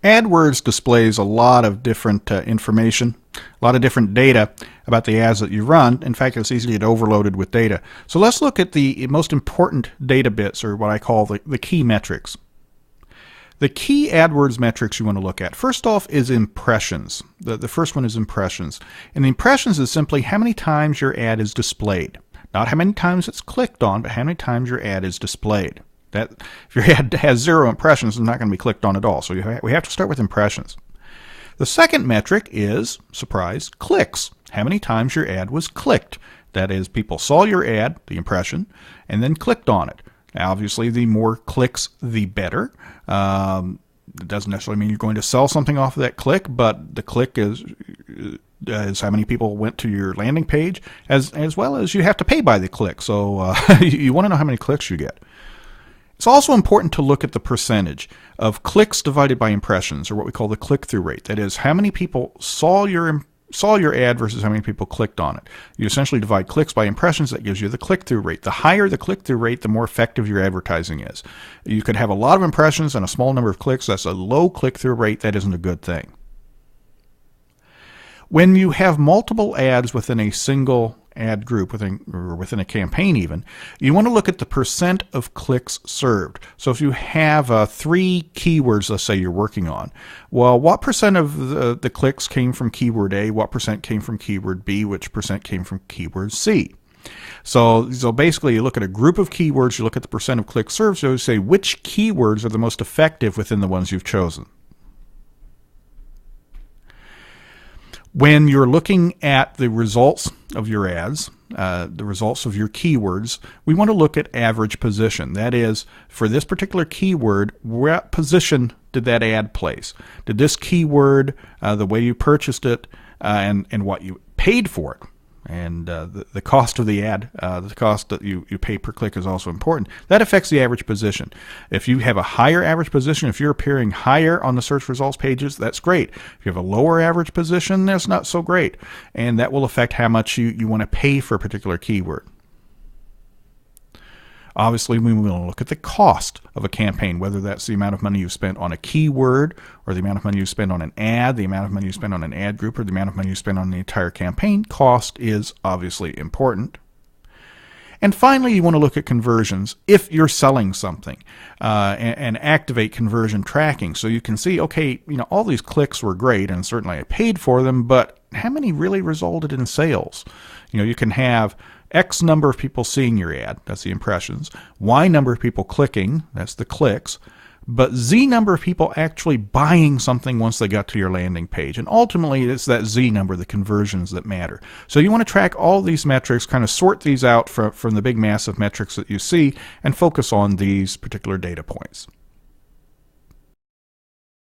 AdWords displays a lot of different information, a lot of different data about the ads that you run. In fact, it's easy to get overloaded with data. So let's look at the most important data bits, or what I call the key metrics. The key AdWords metrics you want to look at, first off, is impressions. The first one is impressions. And the impressions is simply how many times your ad is displayed. Not how many times it's clicked on, but how many times your ad is displayed. That, if your ad has 0 impressions, it's not going to be clicked on at all. So we have to start with impressions. The second metric is, surprise, clicks. How many times your ad was clicked. That is, people saw your ad, the impression, and then clicked on it. Now, obviously, the more clicks, the better. It doesn't necessarily mean you're going to sell something off of that click, but the click is how many people went to your landing page, as well as you have to pay by the click. So you want to know how many clicks you get. It's also important to look at the percentage of clicks divided by impressions, or what we call the click-through rate. That is, how many people saw your ad versus how many people clicked on it. You essentially divide clicks by impressions. That gives you the click-through rate. The higher the click-through rate, the more effective your advertising is. You could have a lot of impressions and a small number of clicks. That's a low click-through rate. That isn't a good thing. When you have multiple ads within a single ad group, within a campaign even, you want to look at the percent of clicks served. So if you have 3 keywords, let's say you're working on, well, what percent of the clicks came from keyword A, what percent came from keyword B, which percent came from keyword C? So basically you look at a group of keywords, you look at the percent of clicks served, so you say which keywords are the most effective within the ones you've chosen. When you're looking at the results of your ads, the results of your keywords, we want to look at average position. That is, for this particular keyword, what position did that ad place? Did this keyword, the way you purchased it, and what you paid for it, and the cost of the ad, the cost that you pay per click is also important. That affects the average position. If you have a higher average position, if you're appearing higher on the search results pages, that's great. If you have a lower average position, that's not so great. And that will affect how much you want to pay for a particular keyword. Obviously, we want to look at the cost of a campaign, whether that's the amount of money you spent on a keyword, or the amount of money you spend on an ad, the amount of money you spend on an ad group, or the amount of money you spend on the entire campaign. Cost is obviously important. And finally, you want to look at conversions if you're selling something, and activate conversion tracking. So you can see, okay, all these clicks were great, and certainly I paid for them, but how many really resulted in sales? You can have X number of people seeing your ad, that's the impressions, Y number of people clicking, that's the clicks, but Z number of people actually buying something once they got to your landing page. And ultimately, it's that Z number, the conversions, that matter. So you want to track all these metrics, kind of sort these out from the big mass of metrics that you see, and focus on these particular data points.